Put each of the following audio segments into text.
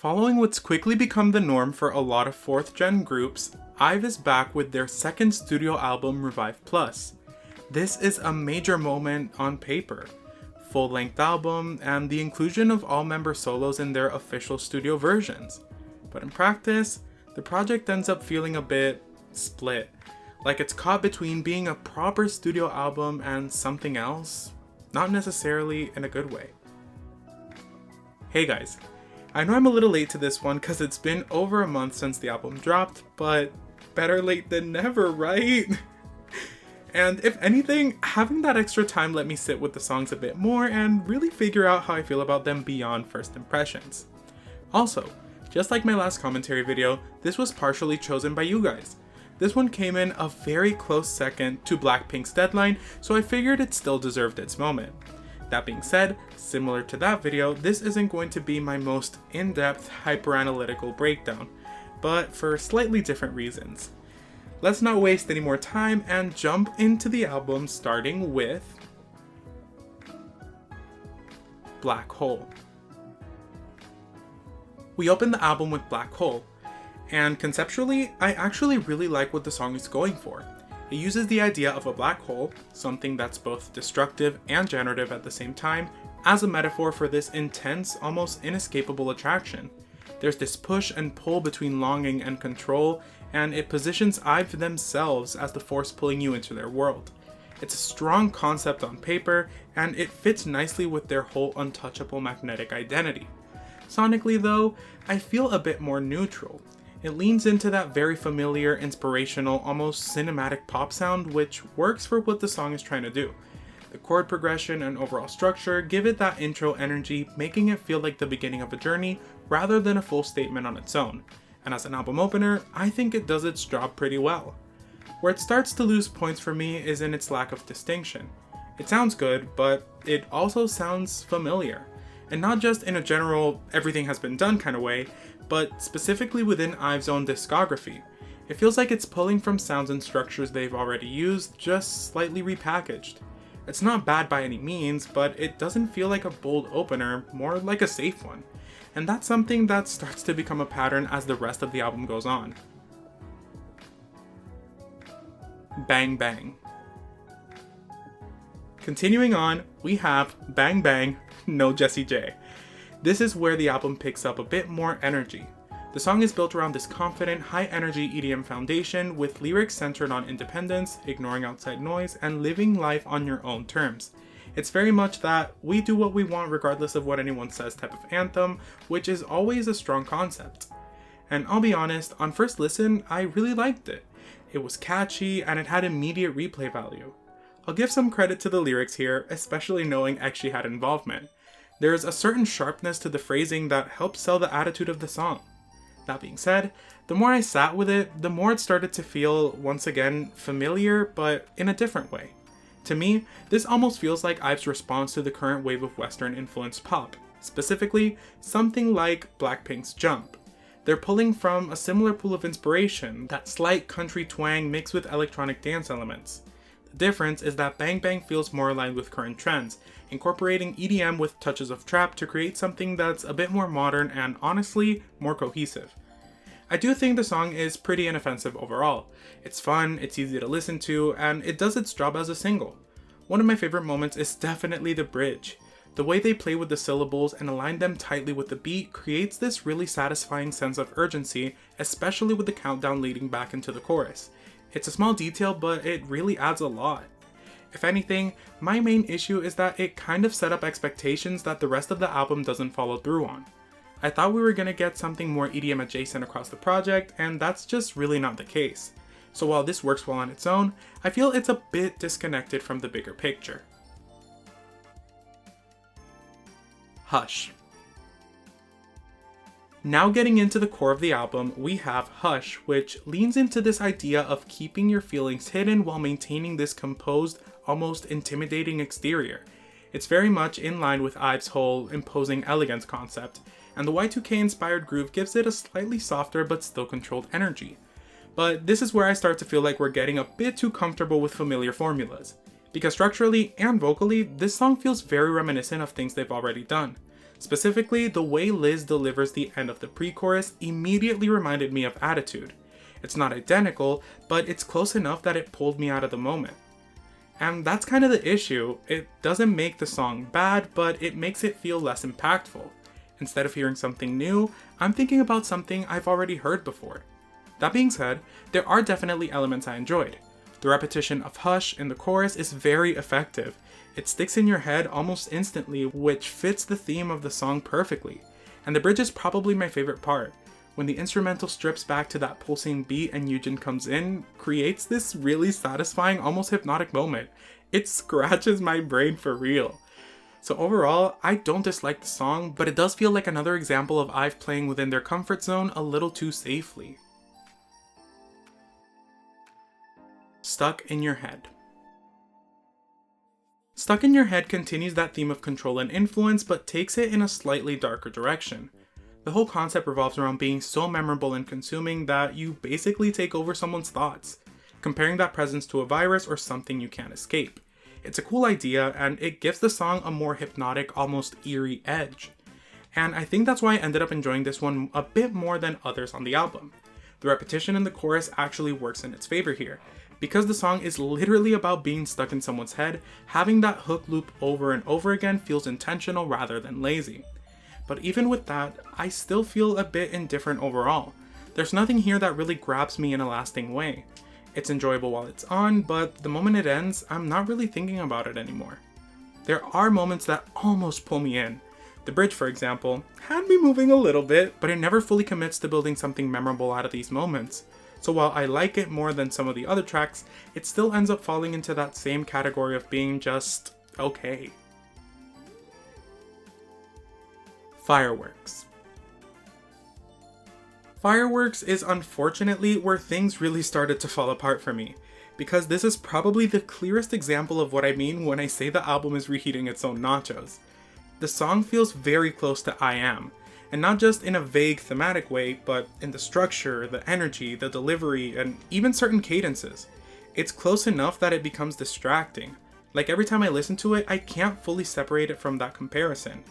Following what's quickly become the norm for a lot of 4th gen groups, IVE is back with their second studio album Revive Plus. This is a major moment on paper. Full-length album, and the inclusion of all member solos in their official studio versions. But in practice, the project ends up feeling a bit split, like it's caught between being a proper studio album and something else, not necessarily in a good way. Hey guys, I know I'm a little late to this one because it's been over a month since the album dropped, but better late than never, right? And if anything, having that extra time let me sit with the songs a bit more and really figure out how I feel about them beyond first impressions. Also, just like my last commentary video, this was partially chosen by you guys. This one came in a very close second to Blackpink's Deadline, so I figured it still deserved its moment. That being said, similar to that video, this isn't going to be my most in-depth, hyper-analytical breakdown, but for slightly different reasons. Let's not waste any more time and jump into the album, starting with Black Hole. We open the album with Black Hole, and conceptually, I actually really like what the song is going for. It uses the idea of a black hole, something that's both destructive and generative at the same time, as a metaphor for this intense, almost inescapable attraction. There's this push and pull between longing and control, and it positions IVE themselves as the force pulling you into their world. It's a strong concept on paper, and it fits nicely with their whole untouchable magnetic identity. Sonically though, I feel a bit more neutral. It leans into that very familiar, inspirational, almost cinematic pop sound, which works for what the song is trying to do. The chord progression and overall structure give it that intro energy, making it feel like the beginning of a journey rather than a full statement on its own. And as an album opener, I think it does its job pretty well. Where it starts to lose points for me is in its lack of distinction. It sounds good, but it also sounds familiar. And not just in a general, everything has been done kind of way, but specifically within IVE's own discography. It feels like it's pulling from sounds and structures they've already used, just slightly repackaged. It's not bad by any means, but it doesn't feel like a bold opener, more like a safe one. And that's something that starts to become a pattern as the rest of the album goes on. Bang Bang. Continuing on, we have Bang Bang, No Jessie J. This is where the album picks up a bit more energy. The song is built around this confident, high-energy EDM foundation with lyrics centered on independence, ignoring outside noise, and living life on your own terms. It's very much that we do what we want regardless of what anyone says type of anthem, which is always a strong concept. And I'll be honest, on first listen, I really liked it. It was catchy, and it had immediate replay value. I'll give some credit to the lyrics here, especially knowing Ekshi had involvement. There's a certain sharpness to the phrasing that helps sell the attitude of the song. That being said, the more I sat with it, the more it started to feel, once again, familiar, but in a different way. To me, this almost feels like IVE's response to the current wave of Western-influenced pop, specifically, something like Blackpink's Jump. They're pulling from a similar pool of inspiration, that slight country twang mixed with electronic dance elements. The difference is that Bang Bang feels more aligned with current trends, incorporating EDM with touches of trap to create something that's a bit more modern and, honestly, more cohesive. I do think the song is pretty inoffensive overall. It's fun, it's easy to listen to, and it does its job as a single. One of my favorite moments is definitely the bridge. The way they play with the syllables and align them tightly with the beat creates this really satisfying sense of urgency, especially with the countdown leading back into the chorus. It's a small detail, but it really adds a lot. If anything, my main issue is that it kind of set up expectations that the rest of the album doesn't follow through on. I thought we were gonna get something more EDM adjacent across the project, and that's just really not the case. So while this works well on its own, I feel it's a bit disconnected from the bigger picture. Hush. Now getting into the core of the album, we have Hush, which leans into this idea of keeping your feelings hidden while maintaining this composed, almost intimidating exterior. It's very much in line with IVE's whole imposing elegance concept, and the Y2K inspired groove gives it a slightly softer but still controlled energy. But this is where I start to feel like we're getting a bit too comfortable with familiar formulas. Because structurally and vocally, this song feels very reminiscent of things they've already done. Specifically, the way Liz delivers the end of the pre-chorus immediately reminded me of Attitude. It's not identical, but it's close enough that it pulled me out of the moment. And that's kind of the issue. It doesn't make the song bad, but it makes it feel less impactful. Instead of hearing something new, I'm thinking about something I've already heard before. That being said, there are definitely elements I enjoyed. The repetition of Hush in the chorus is very effective. It sticks in your head almost instantly, which fits the theme of the song perfectly. And the bridge is probably my favorite part. When the instrumental strips back to that pulsing beat and Yujin comes in, creates this really satisfying, almost hypnotic moment. It scratches my brain for real. So overall, I don't dislike the song, but it does feel like another example of IVE playing within their comfort zone a little too safely. Stuck in Your Head. Stuck in Your Head continues that theme of control and influence, but takes it in a slightly darker direction. The whole concept revolves around being so memorable and consuming that you basically take over someone's thoughts, comparing that presence to a virus or something you can't escape. It's a cool idea, and it gives the song a more hypnotic, almost eerie edge. And I think that's why I ended up enjoying this one a bit more than others on the album. The repetition in the chorus actually works in its favor here. Because the song is literally about being stuck in someone's head, having that hook loop over and over again feels intentional rather than lazy. But even with that, I still feel a bit indifferent overall. There's nothing here that really grabs me in a lasting way. It's enjoyable while it's on, but the moment it ends, I'm not really thinking about it anymore. There are moments that almost pull me in. The bridge, for example, had me moving a little bit, but it never fully commits to building something memorable out of these moments. So while I like it more than some of the other tracks, it still ends up falling into that same category of being just okay. Fireworks. Fireworks is unfortunately where things really started to fall apart for me, because this is probably the clearest example of what I mean when I say the album is reheating its own nachos. The song feels very close to I Am, and not just in a vague thematic way, but in the structure, the energy, the delivery, and even certain cadences. It's close enough that it becomes distracting. Like every time I listen to it, I can't fully separate it from that comparison.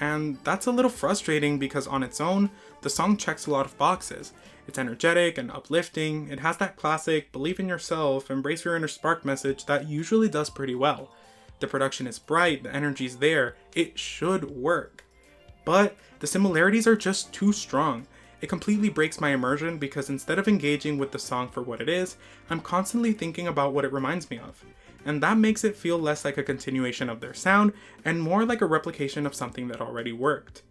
And that's a little frustrating because on its own, the song checks a lot of boxes. It's energetic and uplifting, it has that classic believe in yourself, embrace your inner spark message that usually does pretty well. The production is bright, the energy's there, it should work. But the similarities are just too strong. It completely breaks my immersion because instead of engaging with the song for what it is, I'm constantly thinking about what it reminds me of. And that makes it feel less like a continuation of their sound and more like a replication of something that already worked.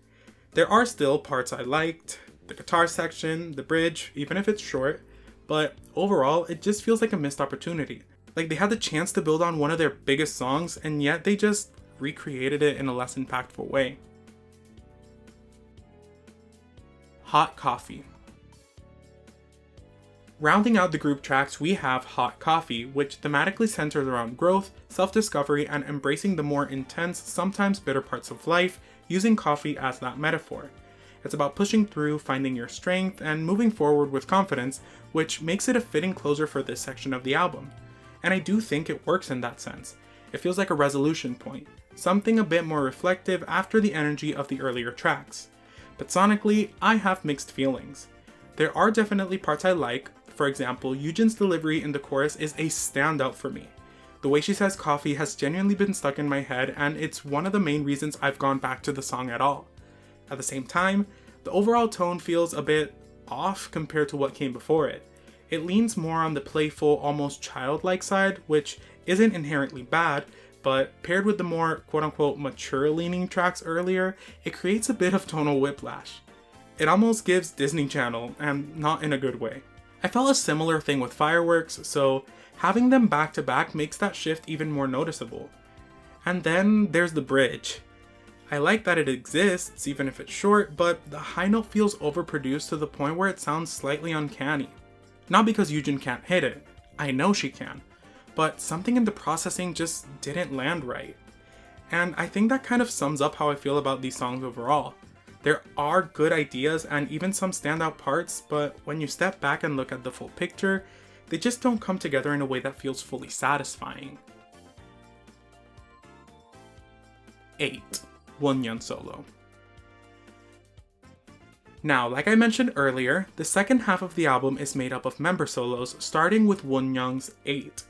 There are still parts I liked, the guitar section, the bridge, even if it's short, but overall it just feels like a missed opportunity. Like they had the chance to build on one of their biggest songs and yet they just recreated it in a less impactful way. Hot Coffee. Rounding out the group tracks, we have Hot Coffee, which thematically centers around growth, self-discovery, and embracing the more intense, sometimes bitter parts of life, using coffee as that metaphor. It's about pushing through, finding your strength, and moving forward with confidence, which makes it a fitting closer for this section of the album. And I do think it works in that sense. It feels like a resolution point, something a bit more reflective after the energy of the earlier tracks. But sonically, I have mixed feelings. There are definitely parts I like. For example, Yujin's delivery in the chorus is a standout for me. The way she says coffee has genuinely been stuck in my head, and it's one of the main reasons I've gone back to the song at all. At the same time, the overall tone feels a bit off compared to what came before it. It leans more on the playful, almost childlike side, which isn't inherently bad, but paired with the more quote-unquote mature leaning tracks earlier, it creates a bit of tonal whiplash. It almost gives Disney Channel, and not in a good way. I felt a similar thing with Fireworks, so having them back to back makes that shift even more noticeable. And then there's the bridge. I like that it exists, even if it's short, but the high note feels overproduced to the point where it sounds slightly uncanny. Not because Yujin can't hit it, I know she can, but something in the processing just didn't land right. And I think that kind of sums up how I feel about these songs overall. There are good ideas and even some standout parts, but when you step back and look at the full picture, they just don't come together in a way that feels fully satisfying. 8. Wonyoung solo. Now, like I mentioned earlier, the second half of the album is made up of member solos, starting with Wonyoung's 8.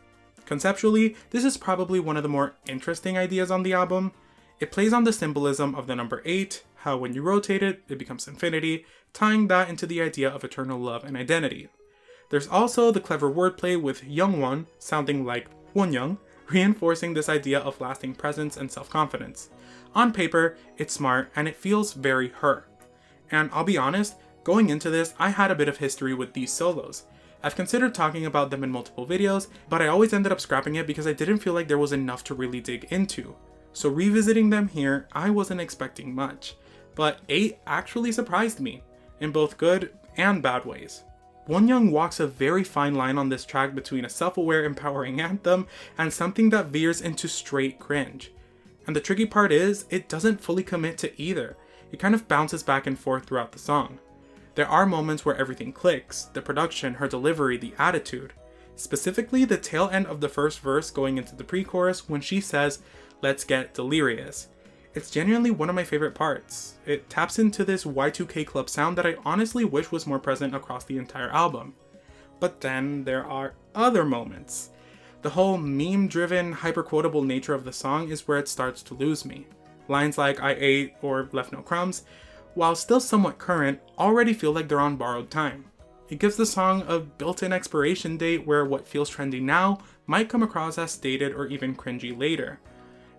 Conceptually, this is probably one of the more interesting ideas on the album. It plays on the symbolism of the number 8, how when you rotate it, it becomes infinity, tying that into the idea of eternal love and identity. There's also the clever wordplay with Youngwon sounding like Wonyoung, reinforcing this idea of lasting presence and self-confidence. On paper, it's smart and it feels very her. And I'll be honest, going into this, I had a bit of history with these solos. I've considered talking about them in multiple videos, but I always ended up scrapping it because I didn't feel like there was enough to really dig into. So revisiting them here, I wasn't expecting much. But 8 actually surprised me, in both good and bad ways. Wonyoung walks a very fine line on this track between a self-aware empowering anthem and something that veers into straight cringe. And the tricky part is, it doesn't fully commit to either. It kind of bounces back and forth throughout the song. There are moments where everything clicks, the production, her delivery, the attitude. Specifically, the tail end of the first verse going into the pre-chorus when she says, "Let's get delirious." It's genuinely one of my favorite parts. It taps into this Y2K club sound that I honestly wish was more present across the entire album. But then there are other moments. The whole meme-driven, hyper-quotable nature of the song is where it starts to lose me. Lines like "I ate" or "left no crumbs," while still somewhat current, already feel like they're on borrowed time. It gives the song a built-in expiration date where what feels trendy now might come across as dated or even cringy later.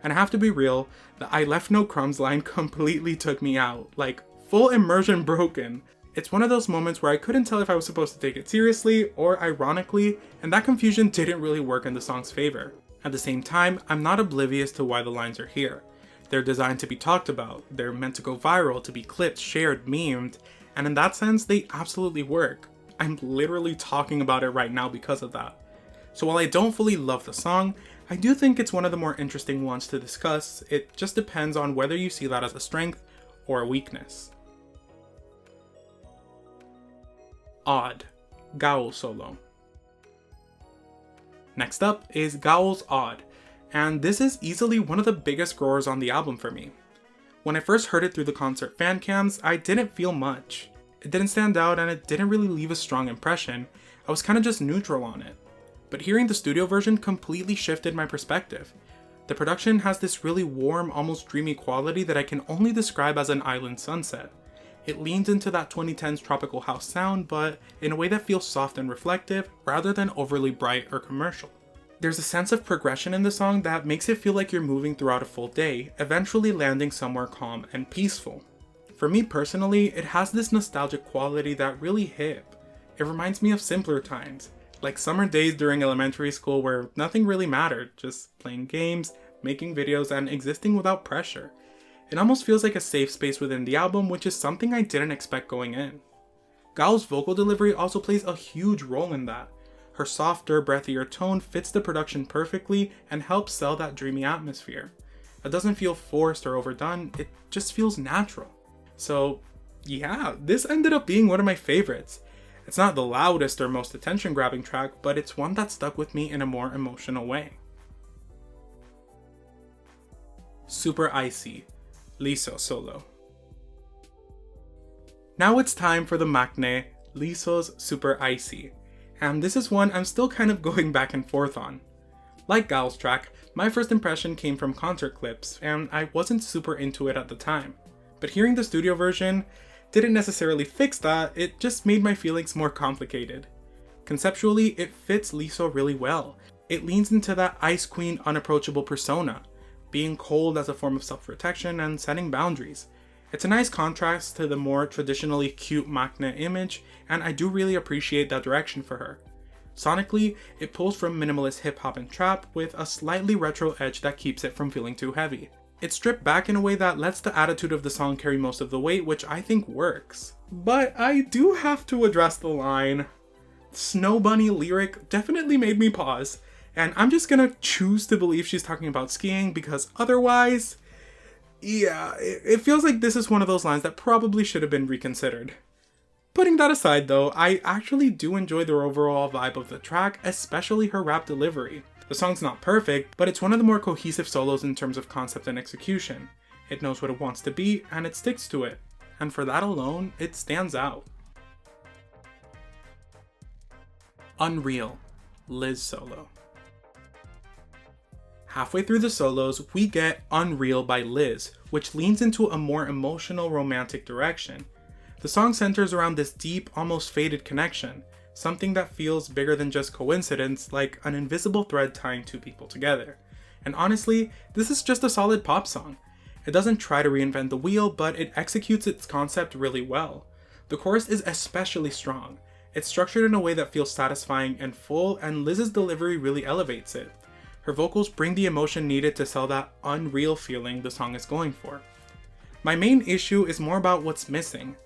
And I have to be real, the "I left no crumbs" line completely took me out, like full immersion broken. It's one of those moments where I couldn't tell if I was supposed to take it seriously or ironically, and that confusion didn't really work in the song's favor. At the same time, I'm not oblivious to why the lines are here. They're designed to be talked about, they're meant to go viral, to be clipped, shared, memed, and in that sense, they absolutely work. I'm literally talking about it right now because of that. So while I don't fully love the song, I do think it's one of the more interesting ones to discuss. It just depends on whether you see that as a strength or a weakness. Odd, Gaeul solo. Next up is Gaeul's Odd, and this is easily one of the biggest growers on the album for me. When I first heard it through the concert fan cams, I didn't feel much. It didn't stand out and it didn't really leave a strong impression. I was kind of just neutral on it. But hearing the studio version completely shifted my perspective. The production has this really warm, almost dreamy quality that I can only describe as an island sunset. It leans into that 2010s tropical house sound, but in a way that feels soft and reflective, rather than overly bright or commercial. There's a sense of progression in the song that makes it feel like you're moving throughout a full day, eventually landing somewhere calm and peaceful. For me personally, it has this nostalgic quality that really hit. It reminds me of simpler times, like summer days during elementary school where nothing really mattered, just playing games, making videos, and existing without pressure. It almost feels like a safe space within the album, which is something I didn't expect going in. Gaeul's vocal delivery also plays a huge role in that. Her softer, breathier tone fits the production perfectly and helps sell that dreamy atmosphere. It doesn't feel forced or overdone, it just feels natural. So yeah, this ended up being one of my favorites. It's not the loudest or most attention-grabbing track, but it's one that stuck with me in a more emotional way. Super Icy, Leeseo solo. Now it's time for the maknae, Leeseo's Super Icy, and this is one I'm still kind of going back and forth on. Like Gaeul's track, my first impression came from concert clips, and I wasn't super into it at the time. But hearing the studio version didn't necessarily fix that, it just made my feelings more complicated. Conceptually, it fits Leeseo really well. It leans into that Ice Queen unapproachable persona, being cold as a form of self-protection and setting boundaries. It's a nice contrast to the more traditionally cute maknae image, and I do really appreciate that direction for her. Sonically, it pulls from minimalist hip-hop and trap with a slightly retro edge that keeps it from feeling too heavy. It's stripped back in a way that lets the attitude of the song carry most of the weight, which I think works. But I do have to address the line. Snow Bunny lyric definitely made me pause, and I'm just gonna choose to believe she's talking about skiing because otherwise, yeah, it feels like this is one of those lines that probably should have been reconsidered. Putting that aside though, I actually do enjoy the overall vibe of the track, especially her rap delivery. The song's not perfect, but it's one of the more cohesive solos in terms of concept and execution. It knows what it wants to be, and it sticks to it. and for that alone, it stands out. Unreal, Liz solo. Halfway through the solos, we get Unreal by Liz, which leans into a more emotional, romantic direction. The song centers around this deep, almost faded connection, something that feels bigger than just coincidence, like an invisible thread tying two people together. And honestly, this is just a solid pop song. It doesn't try to reinvent the wheel, but it executes its concept really well. The chorus is especially strong. It's structured in a way that feels satisfying and full, and Liz's delivery really elevates it. Her vocals bring the emotion needed to sell that unreal feeling the song is going for. My main issue is more about what's missing.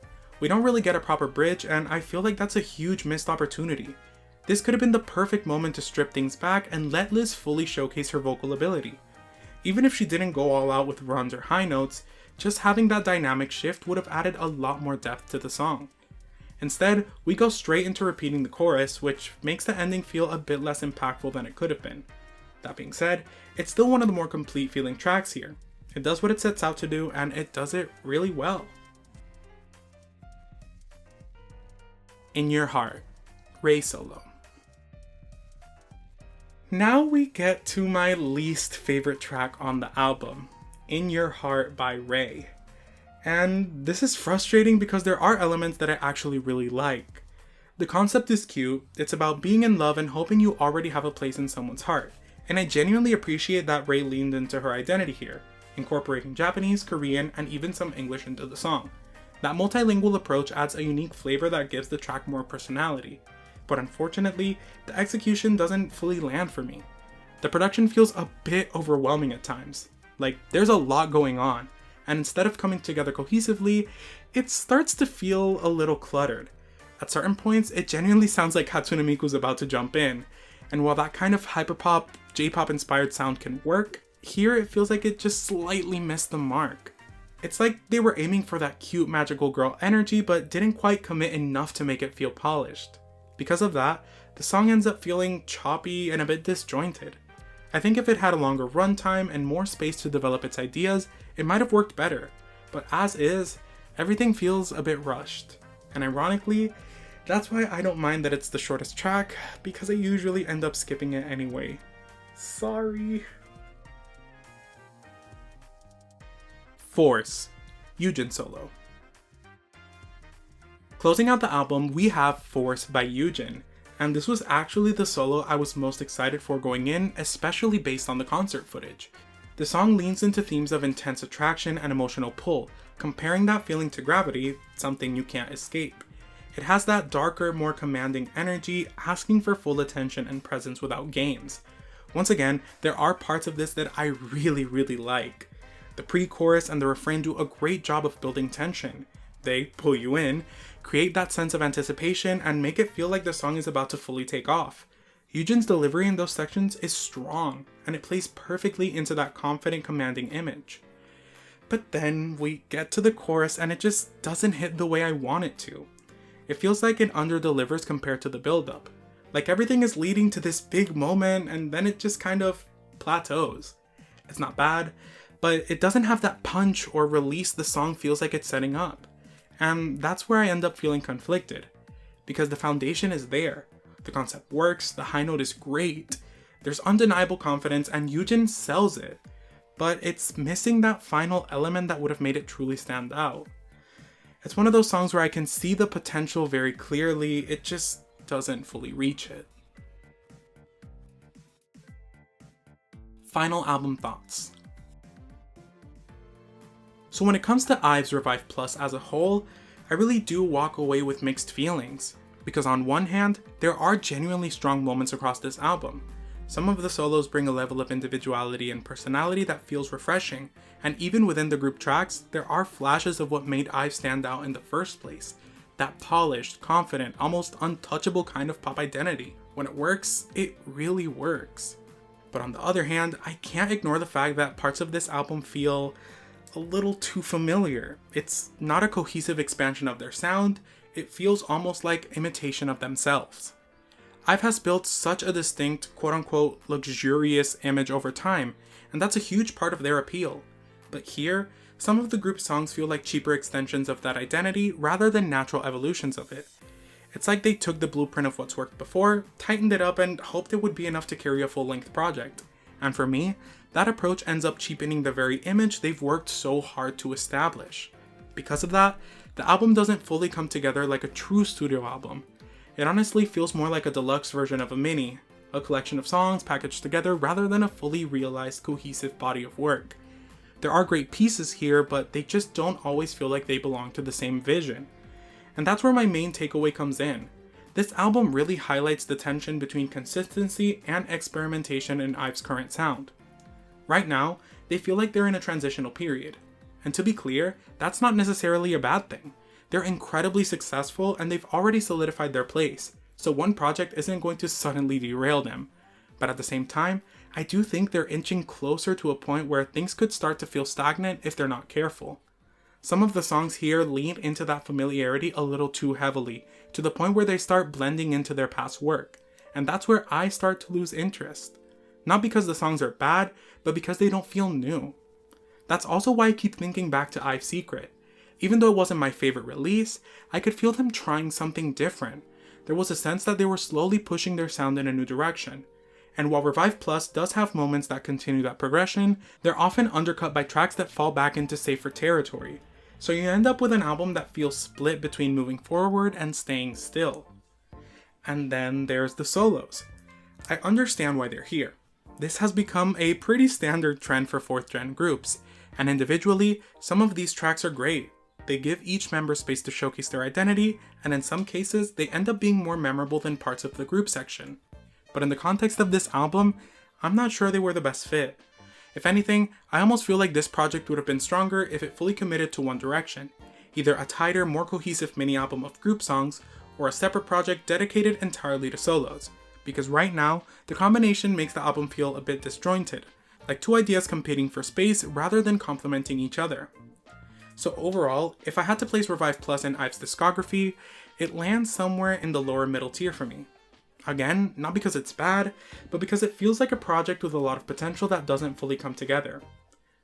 We don't really get a proper bridge, and I feel like that's a huge missed opportunity. This could have been the perfect moment to strip things back and let Liz fully showcase her vocal ability. Even if she didn't go all out with runs or high notes, just having that dynamic shift would have added a lot more depth to the song. Instead, we go straight into repeating the chorus, which makes the ending feel a bit less impactful than it could have been. That being said, it's still one of the more complete feeling tracks here. It does what it sets out to do, and it does it really well. In Your Heart, Ray solo. Now we get to my least favorite track on the album, In Your Heart by Ray. And this is frustrating because there are elements that I actually really like. The concept is cute, it's about being in love and hoping you already have a place in someone's heart. And I genuinely appreciate that Ray leaned into her identity here, incorporating Japanese, Korean, and even some English into the song. That multilingual approach adds a unique flavor that gives the track more personality. But unfortunately, the execution doesn't fully land for me. The production feels a bit overwhelming at times. Like, there's a lot going on, and instead of coming together cohesively, it starts to feel a little cluttered. At certain points, it genuinely sounds like Hatsune Miku's about to jump in, and while that kind of hyperpop, J-pop inspired sound can work, here it feels like it just slightly missed the mark. It's like they were aiming for that cute magical girl energy but didn't quite commit enough to make it feel polished. Because of that, the song ends up feeling choppy and a bit disjointed. I think if it had a longer runtime and more space to develop its ideas, it might have worked better. But as is, everything feels a bit rushed. And ironically, that's why I don't mind that it's the shortest track, because I usually end up skipping it anyway. Sorry. Force, Yujin solo. Closing out the album, we have Force by Yujin, and this was actually the solo I was most excited for going in, especially based on the concert footage. The song leans into themes of intense attraction and emotional pull, comparing that feeling to Gravity, something you can't escape. It has that darker, more commanding energy, asking for full attention and presence without games. Once again, there are parts of this that I really like. The pre-chorus and the refrain do a great job of building tension. They pull you in, create that sense of anticipation, and make it feel like the song is about to fully take off. Yujin's delivery in those sections is strong, and it plays perfectly into that confident, commanding image. But then we get to the chorus and it just doesn't hit the way I want it to. It feels like it under-delivers compared to the build-up. Like everything is leading to this big moment and then it just kind of plateaus. It's not bad, but it doesn't have that punch or release the song feels like it's setting up. And that's where I end up feeling conflicted. Because the foundation is there. The concept works, the high note is great. There's undeniable confidence and Yujin sells it. But it's missing that final element that would have made it truly stand out. It's one of those songs where I can see the potential very clearly, it just doesn't fully reach it. Final album thoughts. So when it comes to IVE's Revive Plus as a whole, I really do walk away with mixed feelings. Because on one hand, there are genuinely strong moments across this album. Some of the solos bring a level of individuality and personality that feels refreshing, and even within the group tracks, there are flashes of what made IVE stand out in the first place. That polished, confident, almost untouchable kind of pop identity. When it works, it really works. But on the other hand, I can't ignore the fact that parts of this album feel a little too familiar. It's not a cohesive expansion of their sound, it feels almost like imitation of themselves. IVE has built such a distinct, quote-unquote, luxurious image over time, and that's a huge part of their appeal. But here, Some of the group's songs feel like cheaper extensions of that identity rather than natural evolutions of it. It's like they took the blueprint of what's worked before, tightened it up, and hoped it would be enough to carry a full-length project. And for me, that approach ends up cheapening the very image they've worked so hard to establish. Because of that, the album doesn't fully come together like a true studio album. It honestly feels more like a deluxe version of a mini, a collection of songs packaged together rather than a fully realized cohesive body of work. There are great pieces here, but they just don't always feel like they belong to the same vision. And that's where my main takeaway comes in. This album really highlights the tension between consistency and experimentation in IVE's current sound. Right now, they feel like they're in a transitional period. And to be clear, that's not necessarily a bad thing. They're incredibly successful and they've already solidified their place, so one project isn't going to suddenly derail them. But at the same time, I do think they're inching closer to a point where things could start to feel stagnant if they're not careful. Some of the songs here lean into that familiarity a little too heavily, to the point where they start blending into their past work, and that's where I start to lose interest. Not because the songs are bad, but because they don't feel new. That's also why I keep thinking back to IVE Secret. Even though it wasn't my favorite release, I could feel them trying something different. There was a sense that they were slowly pushing their sound in a new direction. And while Revive Plus does have moments that continue that progression, they're often undercut by tracks that fall back into safer territory. So you end up with an album that feels split between moving forward and staying still. And then there's the solos. I understand why they're here. This has become a pretty standard trend for 4th gen groups, and individually, some of these tracks are great. They give each member space to showcase their identity, and in some cases, they end up being more memorable than parts of the group section. But in the context of this album, I'm not sure they were the best fit. If anything, I almost feel like this project would have been stronger if it fully committed to one direction, either a tighter, more cohesive mini-album of group songs, or a separate project dedicated entirely to solos. Because right now, the combination makes the album feel a bit disjointed, like two ideas competing for space rather than complementing each other. So overall, if I had to place Revive Plus in IVE's discography, it lands somewhere in the lower middle tier for me. Again, not because it's bad, but because it feels like a project with a lot of potential that doesn't fully come together.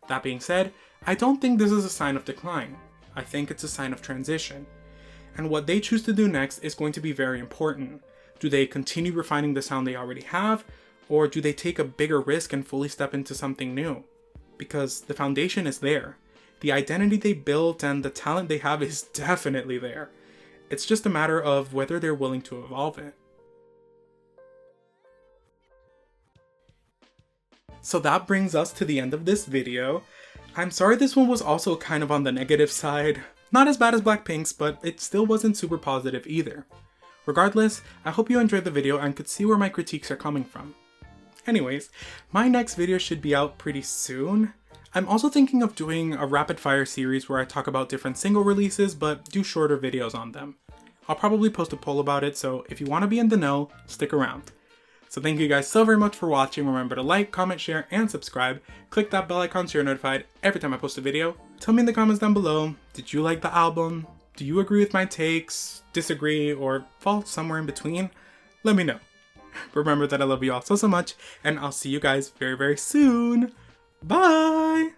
That being said, I don't think this is a sign of decline. I think it's a sign of transition. And what they choose to do next is going to be very important. Do they continue refining the sound they already have, or do they take a bigger risk and fully step into something new? Because the foundation is there. The identity they built and the talent they have is definitely there. It's just a matter of whether they're willing to evolve it. So that brings us to the end of this video. I'm sorry this one was also kind of on the negative side. Not as bad as Blackpink's, but it still wasn't super positive either. Regardless, I hope you enjoyed the video and could see where my critiques are coming from. Anyways, my next video should be out pretty soon. I'm also thinking of doing a rapid fire series where I talk about different single releases but do shorter videos on them. I'll probably post a poll about it, so if you want to be in the know, stick around. So thank you guys so very much for watching. Remember to like, comment, share, and subscribe. Click that bell icon so you're notified every time I post a video. Tell me in the comments down below, did you like the album? Do you agree with my takes, disagree, or fall somewhere in between? Let me know. Remember that I love you all so much, and I'll see you guys very, very soon. Bye!